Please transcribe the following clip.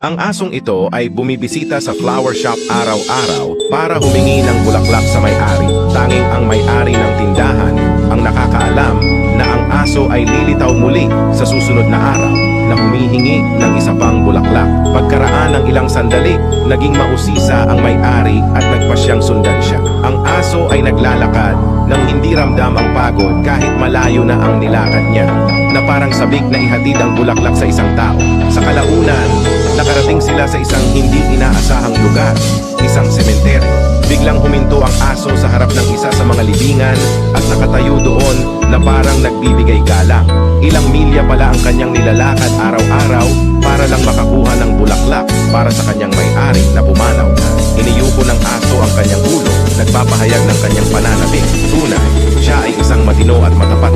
Ang asong ito ay bumibisita sa flower shop araw-araw para humingi ng bulaklak sa may-ari. Tanging ang may-ari ng tindahan ang nakakaalam na ang aso ay lilitaw muli sa susunod na araw na humihingi ng isa pang bulaklak. Pagkaraan ng ilang sandali, naging mausisa ang may-ari at nagpasyang sundan siya. Ang aso ay naglalakad nang hindi ramdam ang pagod kahit malayo na ang nilakad niya, na parang sabik na ihatid ang bulaklak sa isang tao. Sa kalaunan, nakarating sila sa isang hindi inaasahang lugar, isang sementeryo. Biglang huminto ang aso sa harap ng isa sa mga libingan at nakatayo doon na parang nagbibigay galang. Ilang milya pala ang kanyang nilalakad araw-araw para lang makakuha ng bulaklak para sa kanyang may-ari na pumanaw na. Iniyuko ng aso ang kanyang ulo, nagpapahayag ng kanyang pananabik. Tunay, siya ay isang matino at matapat